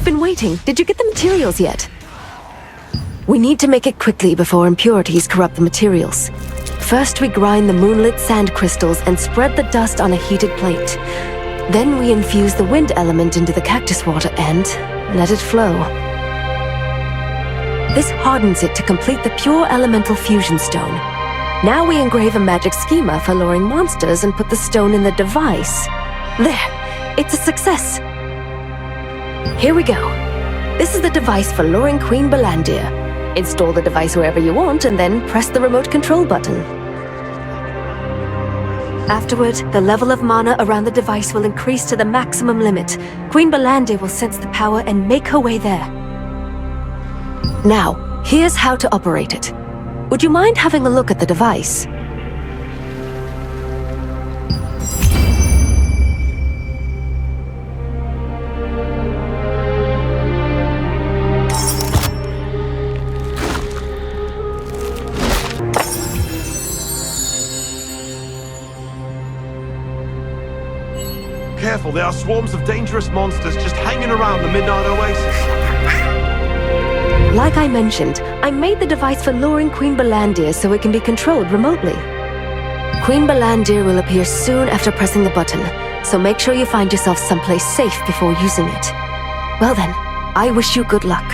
I've been waiting. Did you get the materials yet? We need to make it quickly before impurities corrupt the materials. First, we grind the moonlit sand crystals and spread the dust on a heated plate. Then we infuse the wind element into the cactus water and let it flow. This hardens it to complete the pure elemental fusion stone. Now we engrave a magic schema for luring monsters and put the stone in the device. There! It's a success! Here we go. This is the device for luring Queen Balandir. Install the device wherever you want and then press the remote control button. Afterward, the level of mana around the device will increase to the maximum limit. Queen Balandir will sense the power and make her way there. Now, here's how to operate it. Would you mind having a look at the device? Careful, there are swarms of dangerous monsters just hanging around the Midnight Oasis. Like I mentioned, I made the device for luring Queen Balandir so it can be controlled remotely. Queen Balandir will appear soon after pressing the button, so make sure you find yourself someplace safe before using it. Well then, I wish you good luck.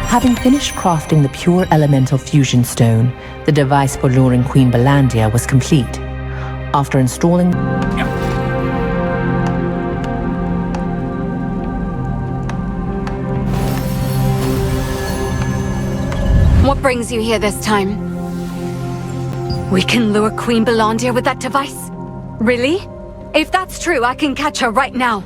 Having finished crafting the pure elemental fusion stone, the device for luring Queen Balandir was complete. After installing... What brings you here this time? We can lure Queen Balandir with that device? Really? If that's true, I can catch her right now.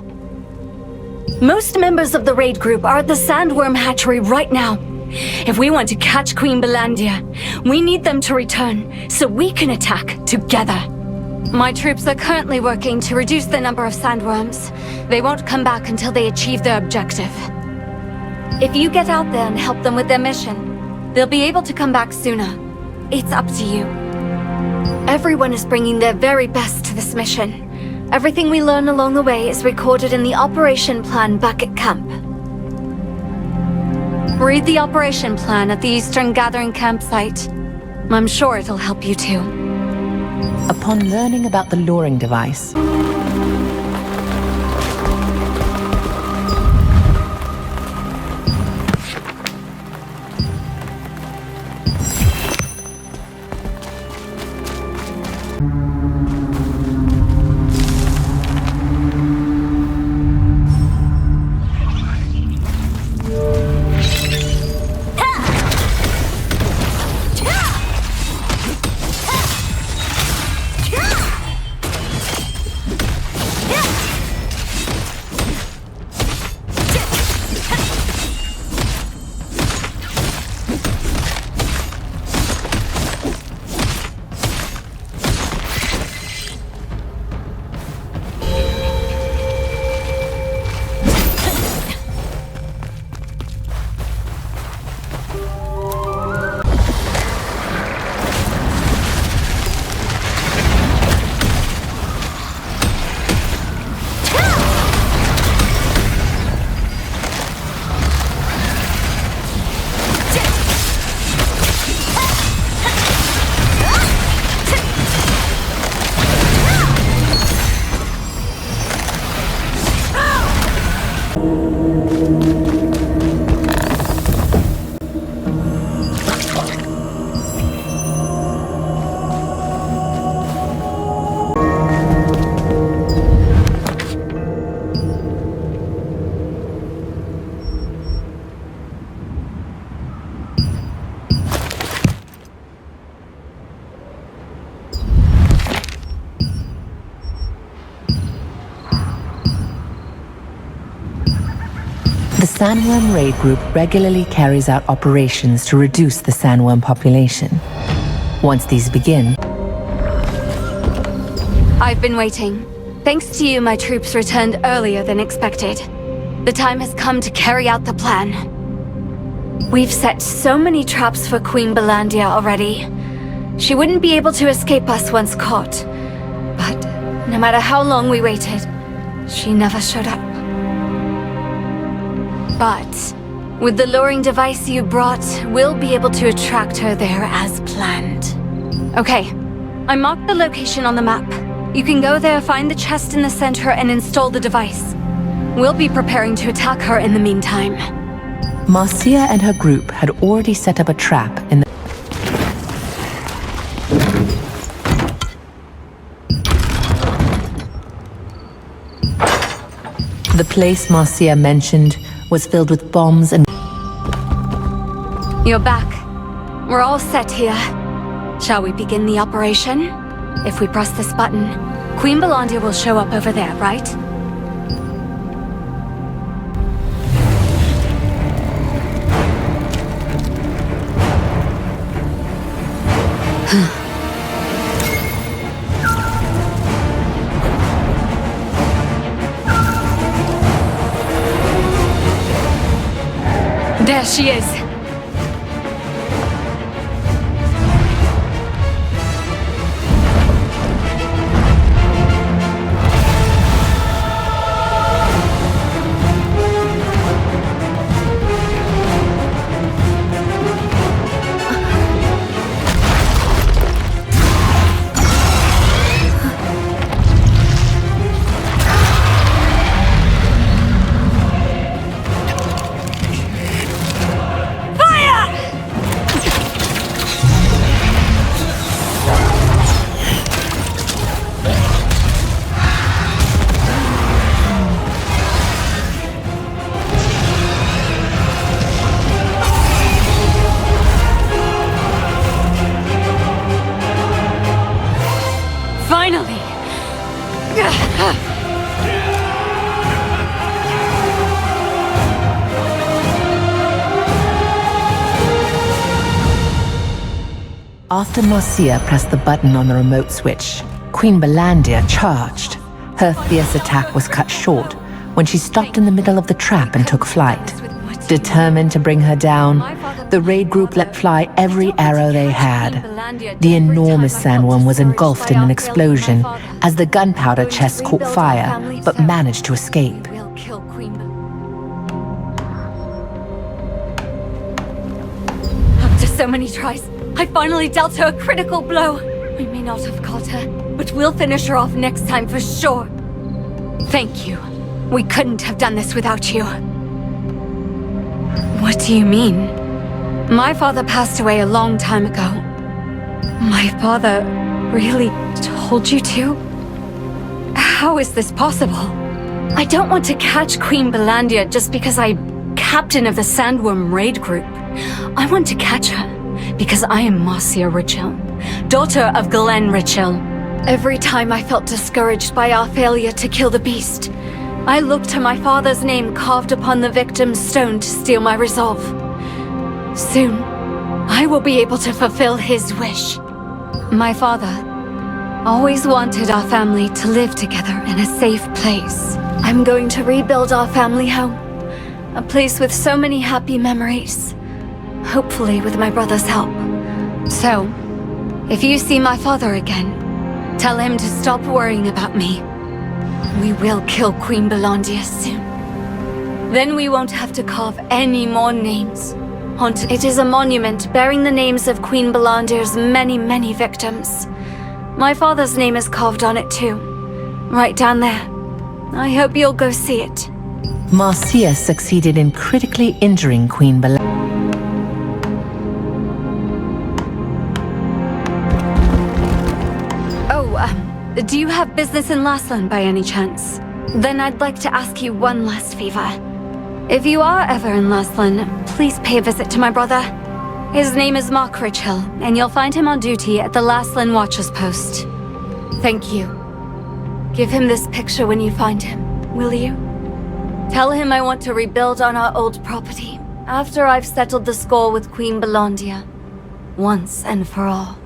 Most members of the raid group are at the Sandworm Hatchery right now. If we want to catch Queen Balandir, we need them to return, so we can attack together. My troops are currently working to reduce the number of sandworms. They won't come back until they achieve their objective. If you get out there and help them with their mission, they'll be able to come back sooner. It's up to you. Everyone is bringing their very best to this mission. Everything we learn along the way is recorded in the operation plan back at camp. Read the operation plan at the Eastern Gathering campsite. I'm sure it'll help you too. Upon learning about the luring device, the Sandworm Raid Group regularly carries out operations to reduce the sandworm population. Once these begin... I've been waiting. Thanks to you, my troops returned earlier than expected. The time has come to carry out the plan. We've set so many traps for Queen Balandir already. She wouldn't be able to escape us once caught. But no matter how long we waited, she never showed up. But with the luring device you brought, we'll be able to attract her there as planned. Okay, I marked the location on the map. You can go there, find the chest in the center, and install the device. We'll be preparing to attack her in the meantime. Marcia and her group had already set up a trap in the... The place Marcia mentioned was filled with bombs and... You're back. We're all set here. Shall we begin the operation? If we press this button, Queen Belandia will show up over there, right? There she is. Finally! After Marcia pressed the button on the remote switch, Queen Belandia charged. Her fierce attack was cut short when she stopped in the middle of the trap and took flight. Determined to bring her down, the raid group let fly every arrow they had. The enormous sandworm was engulfed in an explosion as the gunpowder chest caught fire, but managed to escape. After so many tries, I finally dealt her a critical blow. We may not have caught her, but we'll finish her off next time for sure. Thank you. We couldn't have done this without you. What do you mean? My father passed away a long time ago. My father really told you to? How is this possible? I don't want to catch Queen Belandia just because I'm captain of the Sandworm raid group. I want to catch her because I am Marcia Richel, daughter of Glenn Richel. Every time I felt discouraged by our failure to kill the beast, I looked to my father's name carved upon the victim's stone to steel my resolve. Soon, I will be able to fulfill his wish. My father always wanted our family to live together in a safe place. I'm going to rebuild our family home, a place with so many happy memories, hopefully with my brother's help. So, if you see my father again, tell him to stop worrying about me. We will kill Queen Belandia soon. Then we won't have to carve any more names. It is a monument bearing the names of Queen Belandia's many, many victims. My father's name is carved on it too. Right down there. I hope you'll go see it. Marcia succeeded in critically injuring Queen Belandia. Do you have business in Laslan by any chance? Then I'd like to ask you one last favor. If you are ever in Laslan, please pay a visit to my brother. His name is Mark Richhill, and you'll find him on duty at the Laslan Watcher's Post. Thank you. Give him this picture when you find him, will you? Tell him I want to rebuild on our old property after I've settled the score with Queen Belandia, once and for all.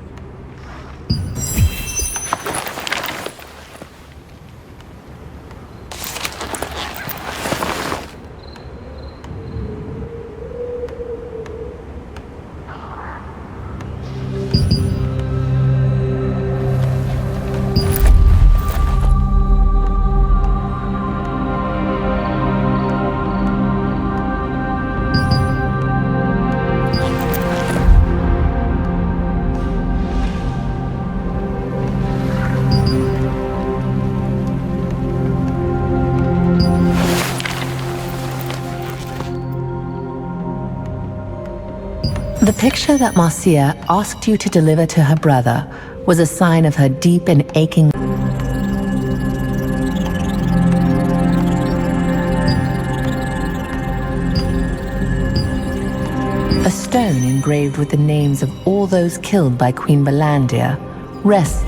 The picture that Marcia asked you to deliver to her brother was a sign of her deep and aching. A stone engraved with the names of all those killed by Queen Belandir rests.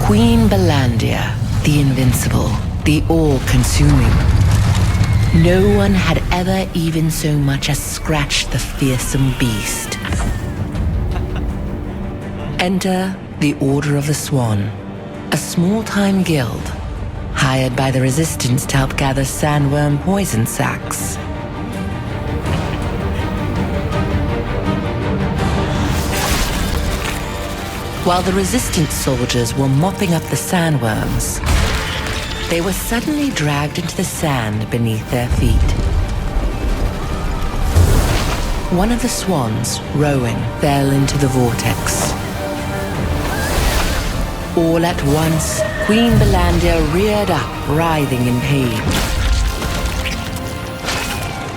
Queen Belandir, the invincible, the all-consuming. No one had ever even so much as scratched the fearsome beast. Enter the Order of the Swan, a small-time guild, hired by the Resistance to help gather sandworm poison sacs. While the Resistance soldiers were mopping up the sandworms, they were suddenly dragged into the sand beneath their feet. One of the swans, Rowan, fell into the vortex. All at once, Queen Belandir reared up, writhing in pain.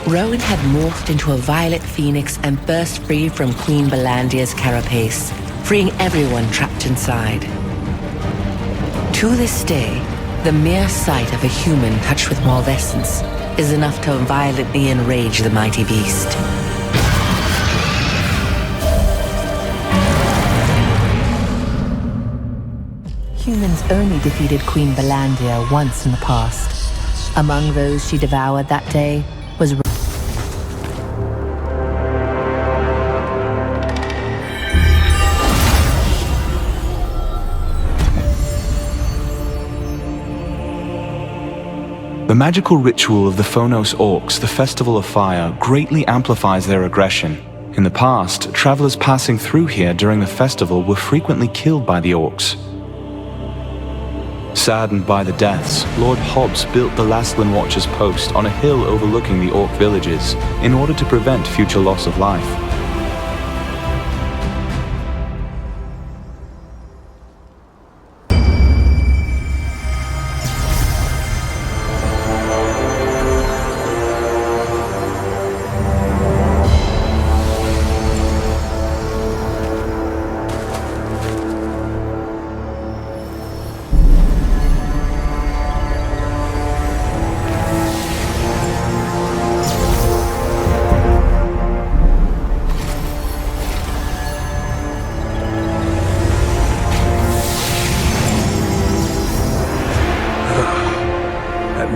Rowan had morphed into a violet phoenix and burst free from Queen Belandir's carapace, freeing everyone trapped inside. To this day, the mere sight of a human touched with malvescence is enough to violently enrage the mighty beast. Humans only defeated Queen Belandir once in the past. Among those she devoured that day was The magical ritual of the Phonos Orcs, the Festival of Fire, greatly amplifies their aggression. In the past, travelers passing through here during the festival were frequently killed by the Orcs. Saddened by the deaths, Lord Hobbs built the Lastland Watcher's post on a hill overlooking the Orc villages in order to prevent future loss of life.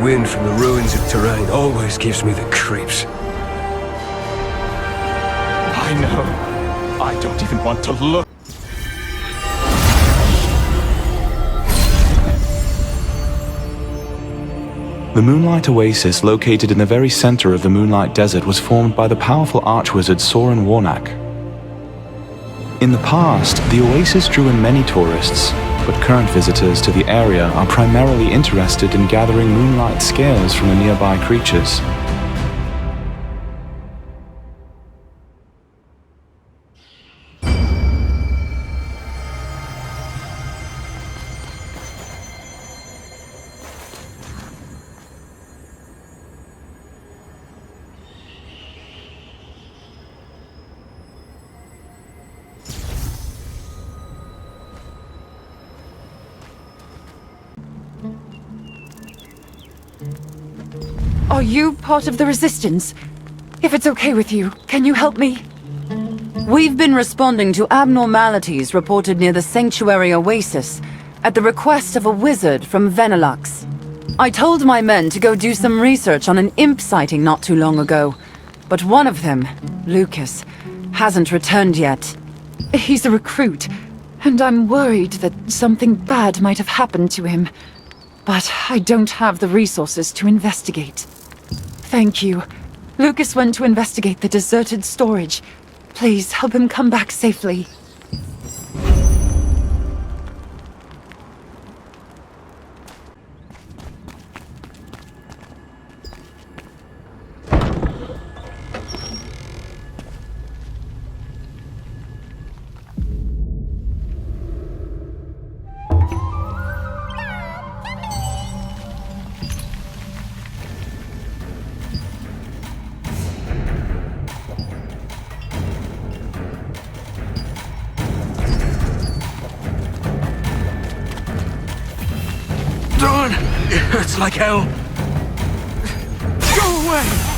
Wind from the ruins of Terrain always gives me the creeps. I know. I don't even want to look. The Moonlight Oasis, located in the very center of the Moonlight Desert, was formed by the powerful archwizard Soren Warnak. In the past, the oasis drew in many tourists, but current visitors to the area are primarily interested in gathering moonlight scales from the nearby creatures. Are you part of the Resistance? If it's okay with you, can you help me? We've been responding to abnormalities reported near the Sanctuary Oasis at the request of a wizard from Venelux. I told my men to go do some research on an imp sighting not too long ago, but one of them, Lucas, hasn't returned yet. He's a recruit, and I'm worried that something bad might have happened to him. But I don't have the resources to investigate. Thank you. Lucas went to investigate the deserted storage. Please help him come back safely. It hurts like hell. Go away!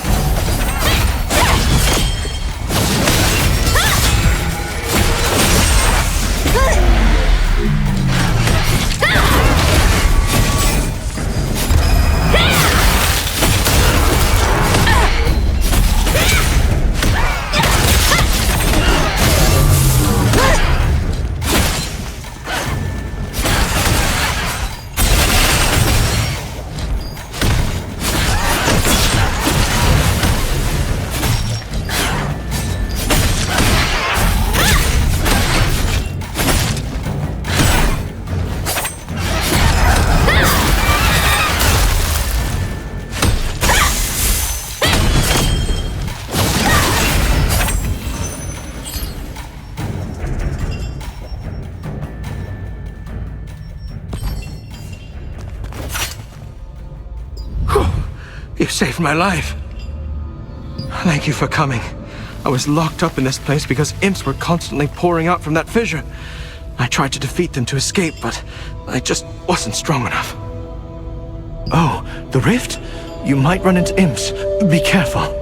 You saved my life. Thank you for coming. I was locked up in this place because imps were constantly pouring out from that fissure. I tried to defeat them to escape, but I just wasn't strong enough. Oh, the rift? You might run into imps. Be careful.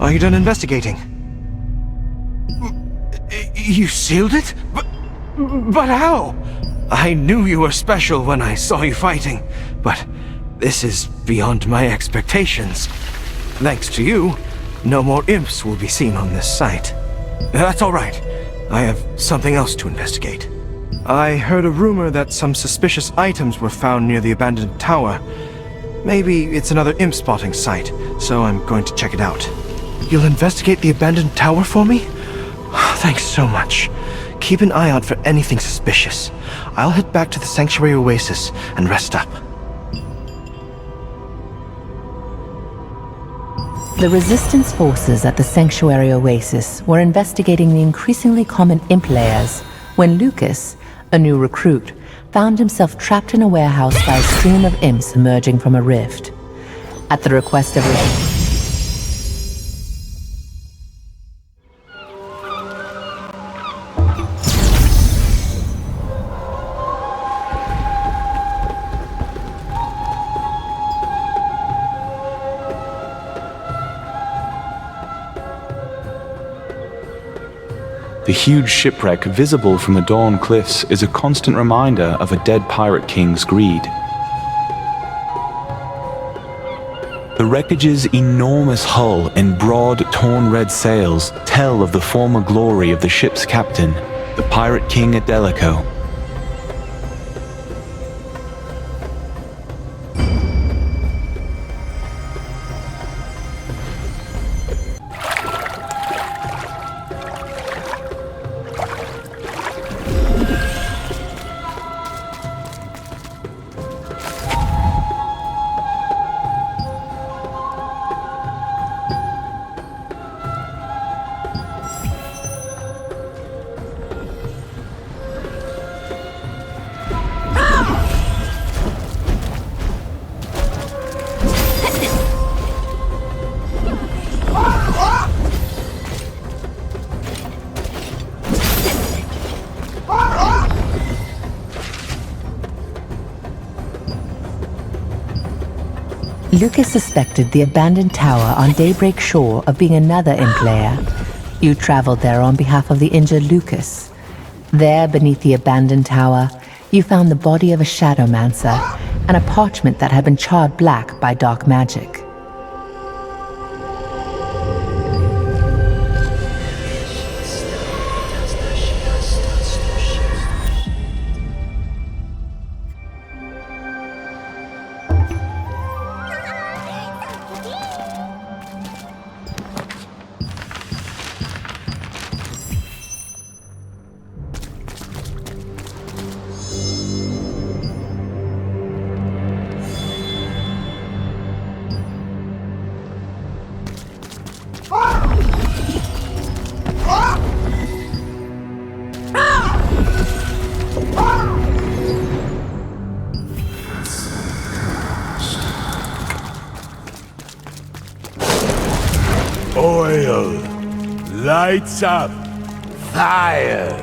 Are you done investigating? You sealed it? But how? I knew you were special when I saw you fighting, but this is beyond my expectations. Thanks to you, no more imps will be seen on this site. That's all right. I have something else to investigate. I heard a rumor that some suspicious items were found near the abandoned tower. Maybe it's another imp spotting site, so I'm going to check it out. You'll investigate the abandoned tower for me? Thanks so much. Keep an eye out for anything suspicious. I'll head back to the Sanctuary Oasis and rest up. The Resistance forces at the Sanctuary Oasis were investigating the increasingly common imp layers when Lucas, a new recruit, found himself trapped in a warehouse by a stream of imps emerging from a rift. At the request of The huge shipwreck visible from the Dawn Cliffs is a constant reminder of a dead pirate king's greed. The wreckage's enormous hull and broad, torn red sails tell of the former glory of the ship's captain, the pirate king Adelico. Lucas suspected the abandoned tower on Daybreak Shore of being another imp lair. You traveled there on behalf of the injured Lucas. There, beneath the abandoned tower, you found the body of a Shadowmancer and a parchment that had been charred black by dark magic. Oil. Lights up. Fire.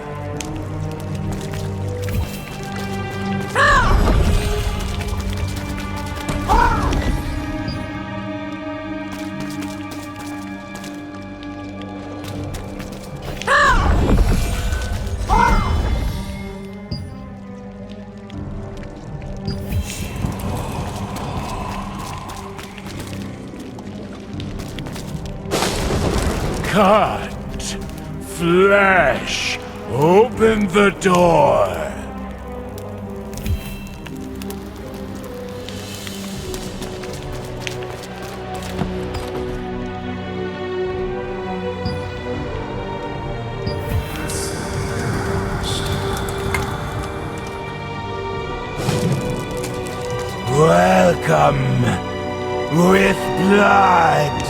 Cut! Flesh! Open the door! Welcome! With blood!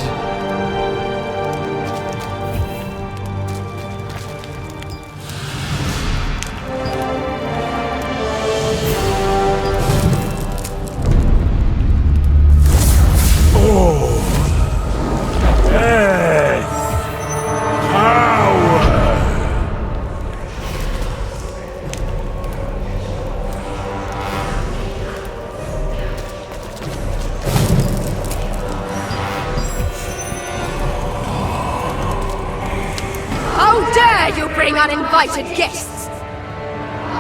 Uninvited guests!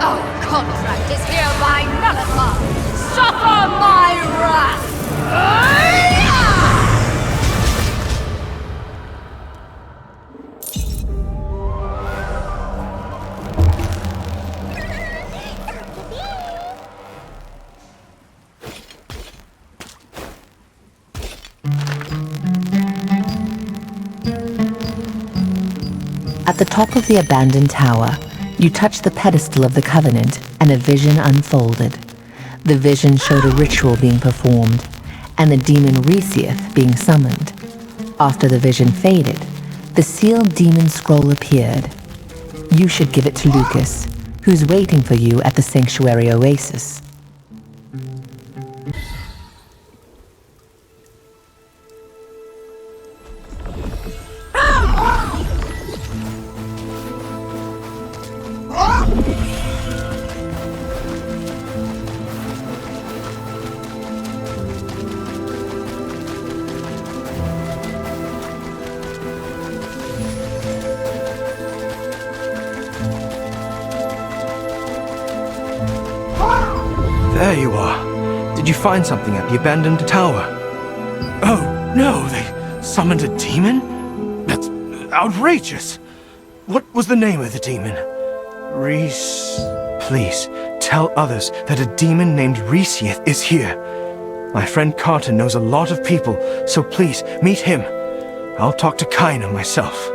Our contract is hereby nullified! Suffer my wrath! At the top of the abandoned tower, you touched the pedestal of the Covenant and a vision unfolded. The vision showed a ritual being performed and the demon Resieth being summoned. After the vision faded, the sealed demon scroll appeared. You should give it to Lucas, who's waiting for you at the Sanctuary Oasis. There you are. Did you find something at the abandoned tower? Oh, no, they summoned a demon? That's outrageous. What was the name of the demon? Please, tell others that a demon named Resieth is here. My friend Carter knows a lot of people, so please, meet him. I'll talk to Kaina myself.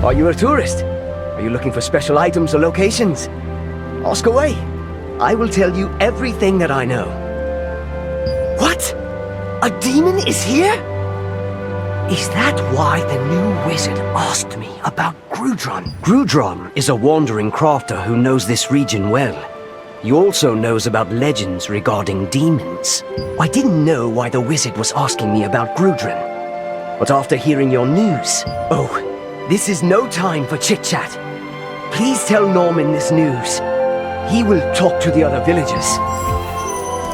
Are you a tourist? Are you looking for special items or locations? Ask away. I will tell you everything that I know. What? A demon is here? Is that why the new wizard asked me about Grudron? Grudron is a wandering crafter who knows this region well. He also knows about legends regarding demons. I didn't know why the wizard was asking me about Grudron. But after hearing your news... Oh, this is no time for chit-chat. Please tell Norman this news. He will talk to the other villagers.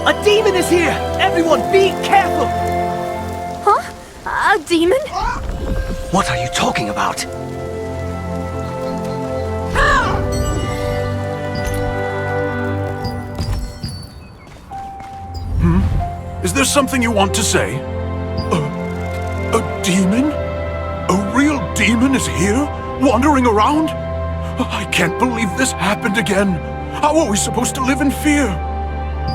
A demon is here! Everyone, be careful! Huh? A demon? What are you talking about? Is there something you want to say? A demon? A real demon is here? Wandering around? I can't believe this happened again. How are we supposed to live in fear?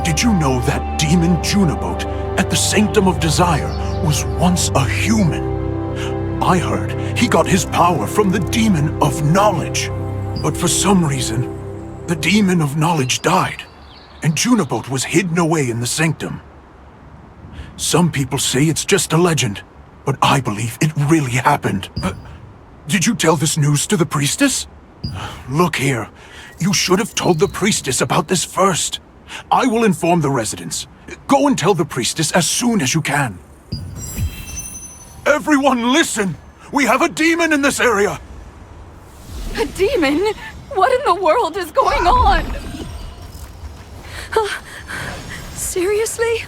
Did you know that demon Juniboat at the Sanctum of Desire was once a human? I heard he got his power from the Demon of Knowledge. But for some reason, the Demon of Knowledge died, and Juniboat was hidden away in the Sanctum. Some people say it's just a legend, but I believe it really happened. Did you tell this news to the priestess? Look here, you should have told the priestess about this first. I will inform the residents. Go and tell the priestess as soon as you can. Everyone listen! We have a demon in this area! A demon? What in the world is going on? Seriously?